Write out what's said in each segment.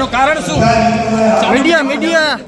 આનું કારણ શું? મીડિયા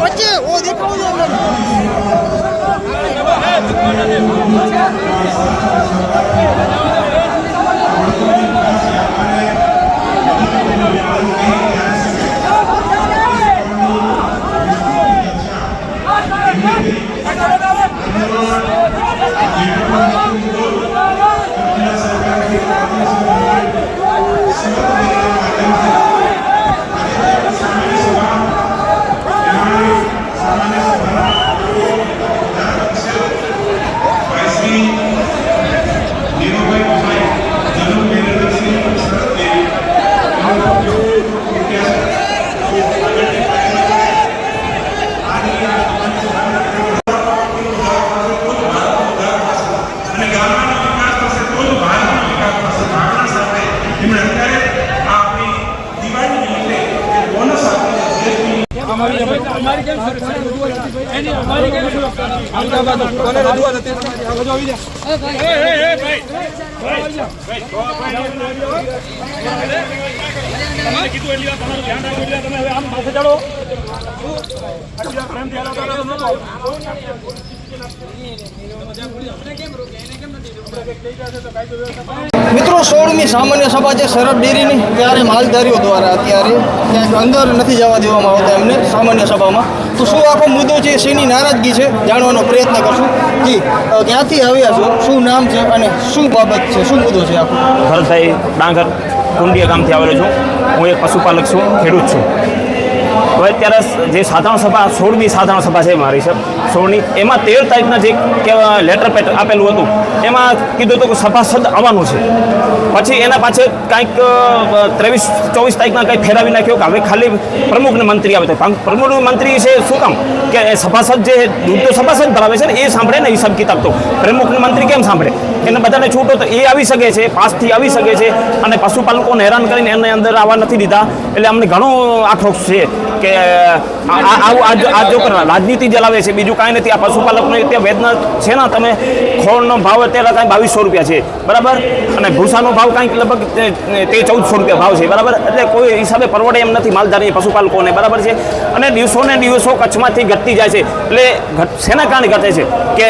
વચ્ચે ઓ દેખાવ મિત્રો 16મી સામાન્ય સભા છે શરદ ડેરીની, ત્યારે માલધારીઓ દ્વારા અત્યારે ક્યાંક અંદર નથી જવા દેવામાં આવતા એમને સામાન્ય સભામાં. તો શું આખો મુદ્દો છે, શેની નારાજગી છે, જાણવાનો પ્રયત્ન કરશું. જી, ક્યાંથી આવ્યા છો, શું નામ છે અને શું બાબત છે, શું મુદ્દો છે આખો? ભરતભાઈ ડાંગર, કુંડિયા ગામથી આવેલો છું. હું એક પશુપાલક છું, ખેડૂત છું. હવે અત્યારે જે સાધારણ સભા 16મી સાધારણ સભા છે મારી સર 16ની, એમાં 13 તારીખના જે લેટર પેડ આપેલું હતું એમાં કીધું હતું કે સભાસદ આવવાનું છે. પછી એના પાછળ કાંઈક 23-24 તારીખના કંઈક ફેરવી નાખ્યો કે હવે ખાલી પ્રમુખને મંત્રી આવે. તો પ્રમુખ મંત્રી છે શું કામ કે સભાસદ જે દૂધ તો સભાસદ ધરાવે છે ને એ સાંભળે ને હિસાબ કિતાબ. તો પ્રમુખને મંત્રી કેમ સાંભળે? એને બધાને છૂટો તો એ આવી શકે છે, પાસથી આવી શકે છે. અને પશુપાલકોને હેરાન કરીને એને અંદર આવવા નથી દીધા. એટલે અમને ઘણો આક્રોશ છે કે આ જો રાજનીતિ ચલાવે છે, બીજું કાંઈ નથી. આ પશુપાલકને ત્યાં વેદના છે ને, તમે ખોળનો ભાવ અત્યારે કાંઈ 2200 રૂપિયા છે બરાબર, અને ભૂસાનો ભાવ કાંઈક લગભગ 1400 રૂપિયા ભાવ છે બરાબર. એટલે કોઈ હિસાબે પરવડે એમ નથી માલધારી પશુપાલકોને બરાબર છે. અને દિવસોને દિવસો કચ્છમાંથી ઘટતી જાય છે. એટલે શેના કારણે ઘટે છે કે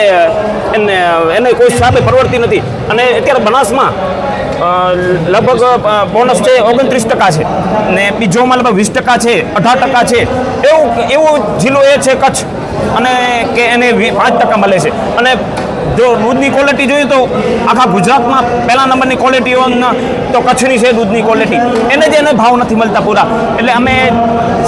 એને કોઈ હિસાબે પરવડતી નથી. અને અત્યારે બનાસમાં લગભગ બોનસ છે 29% છે, ને બીજોમાં લગભગ 20% છે, 18% છે. એવો જિલ્લો એ છે કચ્છ, અને કે એને 5% મળે છે. અને જો દૂધની ક્વોલિટી જોઈએ તો આખા ગુજરાતમાં પહેલા નંબરની ક્વોલિટીઓ તો કચ્છની છે દૂધની ક્વોલિટી. એને ભાવ નથી મળતા પૂરા. એટલે અમે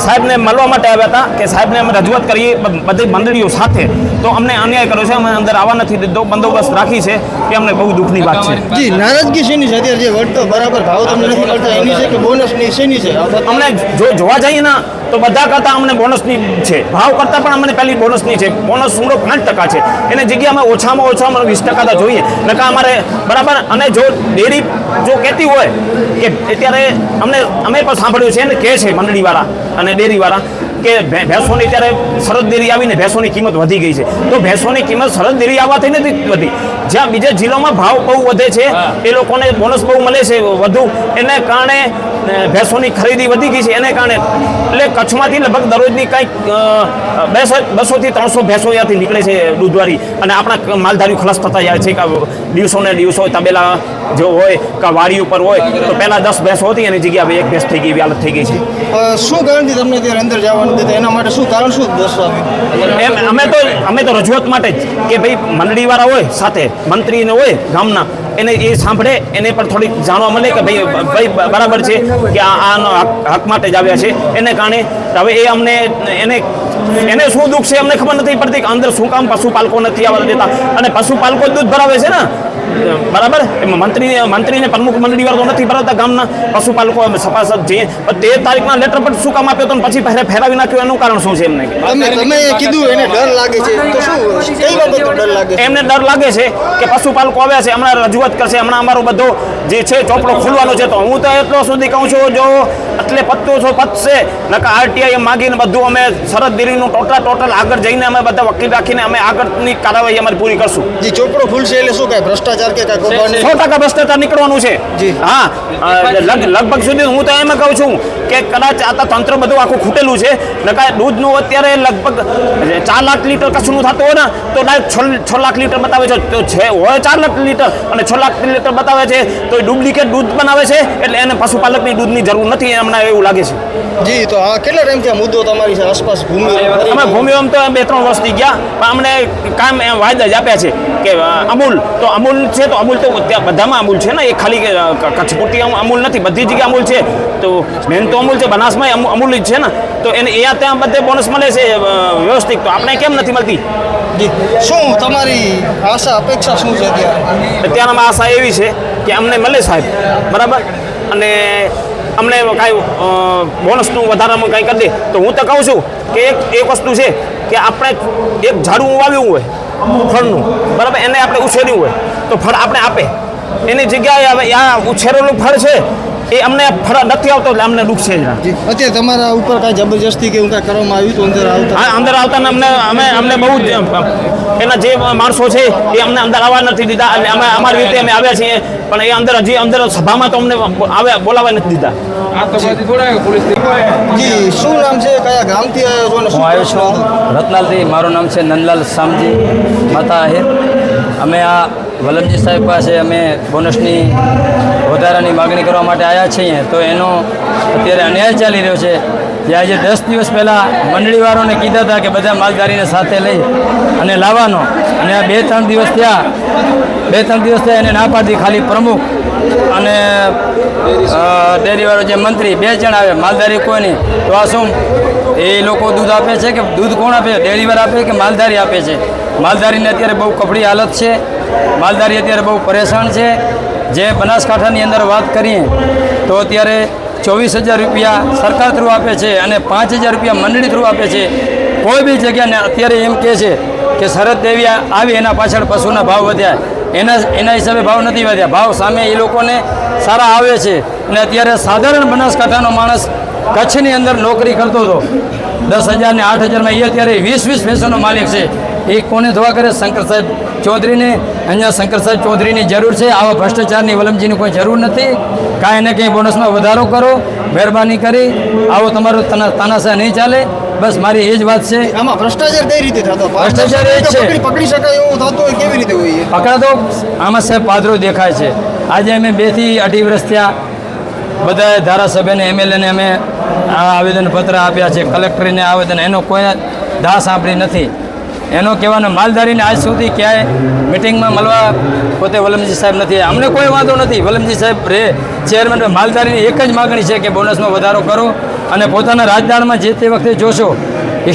સાહેબને મળવા માટે આવ્યા હતા કે સાહેબને અમે રજૂઆત કરીએ બધી મંડળીઓ સાથે, તો અમને અન્યાય કર્યો છે, અમે અંદર આવવા નથી દીધો, બંદોબસ્ત રાખી છે. એ અમને બહુ દુઃખની વાત છે. જી, નારાજગી શેની છે અત્યારે? જે વળતો બરાબર ભાવ તમને નથી મળતા એની છે કે બોનસની શેની છે? અમને જો જોવા જઈએ ને તો બધા કરતાં અમને બોનસની છે, ભાવ કરતાં પણ અમને પહેલી બોનસની છે. બોનસ સુમરો 5% છે, એની જગ્યાએ અમે ઓછામાં ઓછા અમને 20% તો જોઈએ નકા અમારે બરાબર. અને જો ડેરી જો કહેતી હોય કે અત્યારે અમે પણ સાંભળ્યું છે ને કહે છે મંડળીવાળા અને ડેરીવાળા કે ભેંસોની ત્યારે સરહદ ડેરી આવીને ભેંસોની કિંમત વધી ગઈ છે. તો ભેંસોની કિંમત સરહદ ડેરી આવવાથી નથી વધી, જ્યાં બીજા જિલ્લામાં ભાવ બહુ વધે છે, એ લોકોને બોનસ બહુ મળે છે વધુ, એને કારણે ભેંસોની ખરીદી વધી ગઈ છે. એને કારણે એટલે કચ્છમાંથી લગભગ દરરોજની કંઈક 200 થી 300 ભેંસો અહીંયાથી નીકળે છે દૂધવાળી, અને આપણા માલધારીઓ ખલાસ થતા જાય છે. કે દિવસોને દિવસો તબેલા જો હોય કે વાડી ઉપર હોય તો પહેલાં 10 ભેંસો હતી, એની જગ્યાએ હવે 1 ભેંસ થઈ ગઈ, એવી હાલત થઈ ગઈ છે. શું કારણથી તમને ત્યારે અંદર જવાનું દીધું, એના માટે શું કારણ શું દર્શાવ્યું? એમ અમે તો રજૂઆત માટે જ કે ભાઈ મંડળીવાળા હોય સાથે મંત્રીને હોય ગામના, એને એ સાંભળે, એને પણ થોડીક જાણવા મળે કે ભાઈ બરાબર છે કે આનો હક માટે જ આવ્યા છે. એને કારણે હવે એ અમને એને શું દુઃખ છે અમને ખબર નથી પડતી કે અંદર શું કામ પશુપાલકો નથી આવવા દેતા, અને પશુપાલકો જ દૂધ ભરાવે છે ને બરાબર. એમાં મંત્રીને પ્રમુખ મંડળીવાળા તો નથી ભરાવતા ગામના, પશુપાલકો સપાસદ છે. 13 તારીખના લેટર પર શું કામ આપ્યો તો પછી ફેરાવી નાખ્યો, એનું કારણ શું છે એમને? તમે કીધું એને ડર લાગે છે, તો શું કઈ બાબતનો ડર લાગે છે? એમને ડર લાગે છે કે પશુપાલકો આવ્યા છે, હમણાં રજૂઆત કરશે, હમણાં અમારો બધો જે છે ચોપડો ખુલવાનો છે. તો હું તો એટલો સુધી કહું છું, જો એટલે પતશે નકા આરટીઆઈ માગીને બધું અમે સરહદ ડેરીનું ટોટલ આગળ જઈને અમે બધા વકીલ રાખીને અમે આગળની કાર્યવાહી અમારી પૂરી કરશું. જી, ચોપડો ખુલશે એટલે શું કાંઈ ભ્રષ્ટાચાર કે કાંઈ કૌભાંડ? 100% ભ્રષ્ટાચાર નીકળવાનું છે. જી. હા, લગભગ સુધી હું તો એમ કહું છું કે કદાચ આ તંત્ર બધું આખું ખૂટેલું છે. નકા દૂધનું અત્યારે લગભગ 4 લાખ લીટર કચ્છનું થતું હોય ને તો ડાયરેક્ટ 6 લાખ લીટર બતાવે છે. તો હોય 4 લાખ લીટર અને 6 લાખ લીટર બતાવે છે, તો એ ડુપ્લિકેટ દૂધ બનાવે છે. એટલે એને પશુપાલકની દૂધની જરૂર નથી, અમને એવું લાગે છે. જી, તો આ કેટલા ટાઈમથી આ મુદ્દો તમારી આસપાસ અમે ભૂમિઓમ તો 2-3 વર્ષથી ગયા, પણ અમને કામ વાયદા જ આપ્યા છે કે અમૂલ છે, તો અમૂલ તો ત્યાં બધામાં અમૂલ છે ને, એ ખાલી કચ્છ પૂરતી અમૂલ નથી, બધી જગ્યાએ અમૂલ છે. તો મેન તો અમૂલ છે, બનાસમાં અમૂલ જ છે ને, તો એને અહીંયા ત્યાં બધે બોનસ મળે છે વ્યવસ્થિત, તો આપણે કેમ નથી મળતી? જી, શું તમારી આશા અપેક્ષા શું છે અત્યારમાં આશા એવી છે કે અમને મળે સાહેબ બરાબર, અને અમને કાંઈ બોનસનું વધારામાં કાંઈ કરી દે. તો હું તો કહું છું કે એક વસ્તુ છે કે આપણે એક ઝાડવું વાવ્યું હોય ફળનું બરાબર, એને આપણે ઉછેર્યું હોય તો ફળ આપણે આપે, એની જગ્યાએ હવે આ ઉછેરેલું ફળ છે એ અમને ફળ નથી આવતો, એટલે અમને દુઃખ છે. અત્યારે તમારા ઉપર કાંઈ જબરજસ્તી કે એવું કાંઈ કરવામાં આવ્યું તો અંદર આવતા અમને બહુ જ એના જે માણસો છે એ અમને અંદર આવવા નથી દીધા. એટલે અમે અમારી રીતે અમે આવ્યા છીએ, પણ એ અંદર સભામાં તો અમને બોલાવવા નથી દીધા. જી, શું નામ છે, કયા ગામથી આવ્યો છો? હું આવ્યો છું રતનાલથી. મારું નામ છે નંદલાલ શામજી માતા આહિર. અમે આ વલ્લભજી સાહેબ પાસે અમે બોનસની વધારાની માગણી કરવા માટે આવ્યા છીએ. તો એનો અત્યારે અન્યાય ચાલી રહ્યો છે. જે આજે 10 દિવસ પહેલાં મંડળીવાળાને કીધા હતા કે બધા માલધારીને સાથે લઈ અને લાવવાનો, અને આ 2-3 દિવસ થયા એને ના પાડી. ખાલી પ્રમુખ અને ડેરીવાળો જે મંત્રી 2 જણ આવે, માલધારી કોઈ નહીં. તો આ શું એ લોકો દૂધ આપે છે કે દૂધ કોણ આપે? ડેરીવાળા આપે કે માલધારી આપે છે? માલધારીને અત્યારે બહુ કપડી હાલત છે, માલધારી અત્યારે બહુ પરેશાન છે. જે બનાસકાંઠાની અંદર વાત કરીએ તો અત્યારે 24,000 રૂપિયા સરકાર થ્રુ આપે છે અને 5,000 રૂપિયા મંડળી થ્રુ આપે છે. કોઈ બી જગ્યાને અત્યારે એમ કહે છે કે શરદ દેવી આવી એના પાછળ પશુના ભાવ વધ્યા, એના હિસાબે ભાવ નથી વધ્યા. ભાવ સામે એ લોકોને સારા આવે છે. અને અત્યારે સાધારણ બનાસકાંઠાનો માણસ કચ્છની અંદર નોકરી કરતો હતો 10,000 ને 8,000માં, એ અત્યારે 20 ભેંસોનો માલિક છે. એ કોને ધોવા કરે? શંકર સાહેબ ચૌધરીને. અહીંયા શંકર સાહેબ ચૌધરીની જરૂર છે. આવા ભ્રષ્ટાચારની વલમજીની કોઈ જરૂર નથી. કાંઈ ને કંઈ બોનસમાં વધારો કરો, મહેરબાની કરી. આવો તમારો તાનાશાહ નહીં ચાલે. બસ મારી એ જ વાત છે. આમાં ભ્રષ્ટાચાર કઈ રીતે થતો? ભ્રષ્ટાચાર એ જ છે. પકડી શકાય એવું થતું હોય કેવી રીતે હોય? પકડાતો આમાં સાહેબ પાદરો દેખાય છે. આજે અમે 2 થી 2.5 વર્ષ થયા બધા ધારાસભ્યને એમએલએને અમે આવેદનપત્ર આપ્યા છે, કલેક્ટરને આવેદન, એનો કોઈ દાહ સાંભળી નથી. એનો કહેવાનો માલધારીને આજ સુધી ક્યાંય મિટિંગમાં મળવા પોતે વલમજી સાહેબ નથી. અમને કોઈ વાંધો નથી, વલમજી સાહેબ રે ચેરમેન. માલધારીની એક જ માગણી છે કે બોનસમાં વધારો કરો, અને પોતાના રાજદાળમાં જે તે વખતે જોશો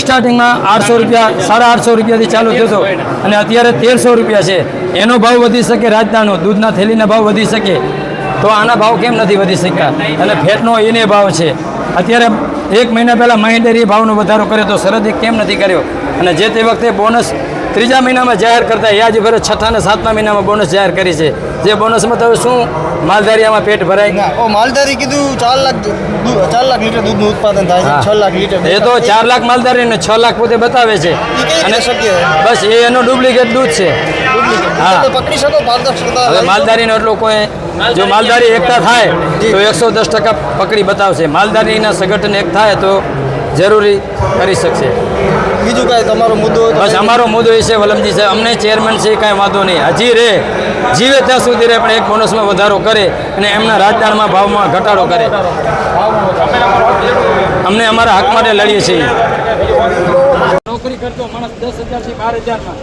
સ્ટાર્ટિંગમાં 800 રૂપિયા 850 રૂપિયાથી ચાલુ થયો અને અત્યારે 1300 રૂપિયા છે. એનો ભાવ વધી શકે, રાજદાળનો દૂધના થેલીના ભાવ વધી શકે, તો આના ભાવ કેમ નથી વધી શકતા? અને ફેટનો એને ભાવ છે. અત્યારે 1 મહિના પહેલાં માહી ડેરીએ ભાવનો વધારો કર્યો તો સરહદે કેમ નથી કર્યો? અને જે તે વખતે બોનસ 3જા મહિનામાં જાહેર કરતા યાદ ફરે 6થા અને 7મા મહિનામાં બોનસ જાહેર કરી છે. જે બોનસમાં તો શું માલધારીયામાં પેટ ભરાય? ના ઓ માલધારી કીધું 4 લાખ લીટર દૂધનું ઉત્પાદન થાય છે. હા. 6 લાખ લીટર એ તો 4 લાખ માલધારી અને 6 લાખ પોતે બતાવે છે. અને શક્ય બસ એ એનો ડુપ્લિકેટ દૂધ છે. હા. તો પકડી શકો પારદર્શકતા હવે માલધારીનો એટલો કોઈ જો માલધારી એકતા થાય તો 110% પકડી બતાવશે. માલધારીના સંગઠન એક થાય તો જરૂરી કરી શકશે. બીજું કાંઈ તમારો મુદ્દો હોય તો બસ અમારો મુદ્દો એ છે વલમજી સાહેબ, અમને ચેરમેન છે કાંઈ વાંધો નહીં, હજી રે જીવે ત્યાં સુધી રે પણ એક બોનસમાં વધારો કરે અને એમના રાજકારણમાં ભાવમાં ઘટાડો કરે. અમને અમારા હક માટે લડીએ છીએ. નોકરી કરતો માણસ 10,000 થી 12,000માં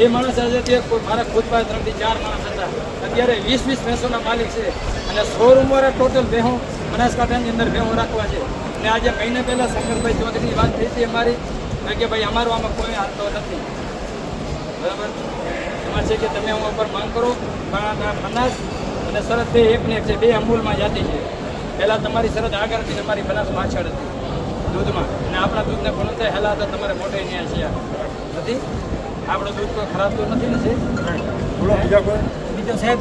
એ માણસ આજે તે મારા ખુદ પાસે 3 થી 4 માણસ હતા, અત્યારે 20 ભેંસોના માલિક છે અને શોરૂમવાળા ટોટલ ભેહો બનાસકાંઠાની અંદર ભેહો રાખવા છે. અને આજે મહિના પહેલાં શંકરભાઈ ચૌધરીની વાત થઈ હતી અમારી કે ભાઈ અમારું આમાં કોઈ હાલતો નથી, બરાબર? એમાં છે કે તમે અમારા ઉપર માંગ કરો. બનાસ અને શરત બે એકને એક છે, બે અમૂલમાં જાતિ છે. પહેલાં તમારી શરત આગળ હતી, તમારી બનાસ પાછળ હતી દૂધમાં, અને આપણા દૂધને ગુણવત્તા હેલા હતા તમારે મોટે ન્યાય છે નથી. આપણું દૂધ કોઈ ખરાબ તો નથી ને બીજો સાહેબ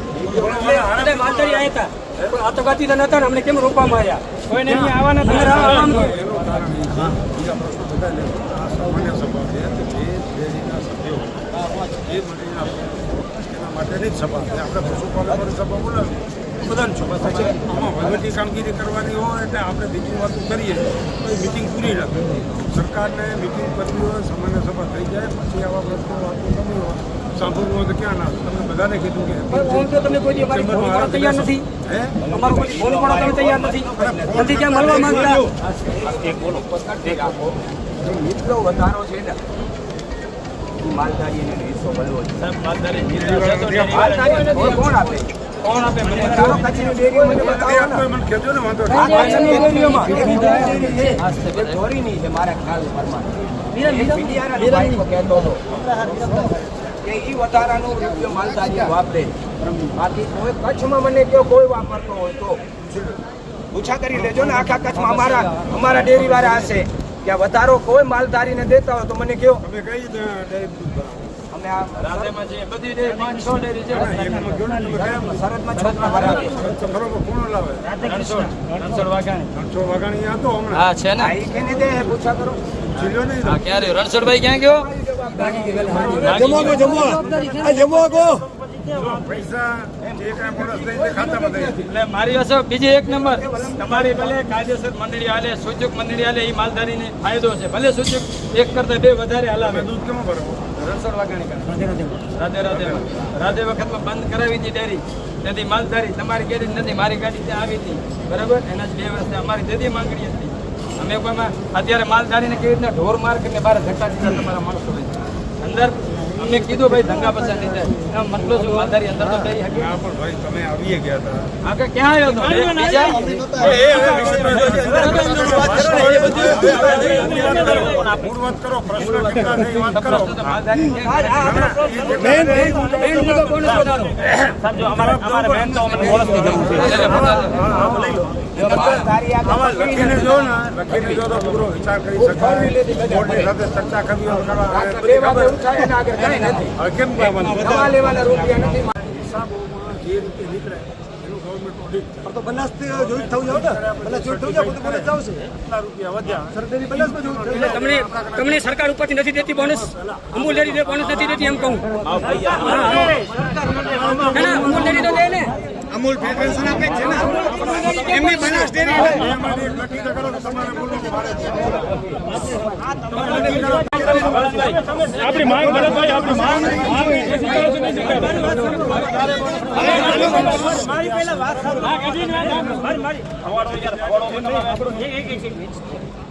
માલધારી આવ્યા હતા પણ આતોગાતી તો નતા ને, અમને કેમ રોકવામાં આવ્યા? કોઈને અહીંયા આવવાના માટેની જ સભા છે. આપણે પશુપાલકોની સભા બોલાવી બધાની સભા થાય છે. આમાં વહીવટી કામગીરી કરવાની હોય એટલે આપણે બીજી વાતો કરીએ તો એ મિટિંગ પૂરી રાખે. સરકારને મિટિંગ કરવી હોય, સામાન્ય સભા થઈ જાય પછી આવા પ્રશ્નો વાતો કરવી હોય સાંભળવું હોય તો ક્યાં ના? તમે બધાને કીધું કે તમે કોઈ અમારી ફોન કરવા તૈયાર નથી, અમારું કોઈ ફોન કરવા તમે તૈયાર નથી ક્યાં મળવા માંગતા? એટલો વધારો છે ને માલધારીને હિસ્સો મળવો છે. કોણ આપે? કોણ આપે? મને કચ્છની ડેરીઓ મને બતાવો ને. મને કહેજો ને વાંધો નહીં. ચોરીની છે મારા ખ્યાલ પ્રમાણે. મીડિયાના ભાઈઓ કહેતો હતો કે ઈ વધારાનો રૂપિયો માલધારી વાપરે. બાકી કોઈ કચ્છમાં મને કયો કોઈ વાપરતો હોય તો પૂછા કરી લેજો ને. આખા કચ્છમાં અમારા ડેરી વાળા હશે ત્યાં વધારો કોઈ માલધારીને દેતા હોય તો મને કયો. તમે કઈ અમે આ રાધેમાં છે બધી ડેરી 500 ડેરી છે. શરતમાં છોકરા ભરાવે. બરોબર કોણ લાવે? રણછોડ વાઘાણી. રણછોડ વાઘાણી હતો હમણાં. હા છે ને. આ ઈ કેને દે પૂછા કરો. જીલ્યો નહીં. હા ક્યારે રણછોડભાઈ ક્યાં ગયો? પૈસા જે કાંઈ બોનસ લઈ તે ખાતામાં દઈ. એટલે મારી પાસે બીજી એક નંબર તમારી ભલે કાયદેસર મંડળી હાલે, સૂચક મંડળી હાલે, એ માલધારીને ફાયદો છે. ભલે સૂચક એક કરતા 2 વધારે હલાવે. દૂધ કેમ ભરવું? રણછોડ વાઘાણી કરે. રાધે વખતમાં બંધ કરાવી હતી ડેરી, તેથી માલધારી તમારી ગાડી નથી, મારી ગાડી ત્યાં આવી હતી, બરાબર? એના જ 2 વર્ષથી અમારી તેથી માંગણી હતી. અમે કોઈમાં અત્યારે માલધારીને કેવી રીતના ઢોર માર કરીને બહાર ધક્કા દીધા તમારા માણસો અંદર. અમને કીધું ભાઈ ધંગા પસંદ નહીં થાય, એનો મતલબ શું? માલધારી અંદર તો બેસી શકે. હા પણ ભાઈ તમે આવીએ ગયા હતા. આગળ ક્યાં આવ્યો હતો? મૂળ વાત કરો, પ્રશ્ન કેટલા છે એ વાત કરો. આમાં લખીને જો ને, લખીને જો તો પૂરો વિચાર કરી શકાય. બોર્ડની સાથે ચર્ચા કરવી હોય હવે કેમ કહેવાનું? હિસાબોમાં જે રીતે નીકળે એનું ગવર્મેન્ટ ઓડિટ થાય. તો બનાસથી જોઈન્ટ થવું જાવ ને બનાસ જોઈન્ટ થવું જાવ બધું બોનસ આવશે. કેટલા રૂપિયા વધ્યા? સરકારી બનાસમાં જોઈન્ટ થવું જાવ. તમને સરકાર ઉપરથી નથી દેતી બોનસ, અમૂલ ડેરી બોનસ નથી દેતી એમ કહું. ના, અમૂલ ડેરી તો દે ને. અમૂલ ફેડરેશન આપે છે ને એમની બનાસ ડેરી એમાંથી એક લખી તો કરો કે તમારે બોલવું મારે છે. આપણી માંગ ભરતભાઈ, આપણી માંગ મારી પહેલા વાત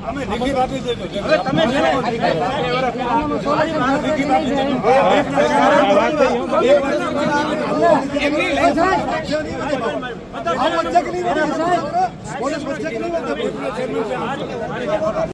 અમે લિખિત આપી દેજો. તમે છે ને એમની બોનસ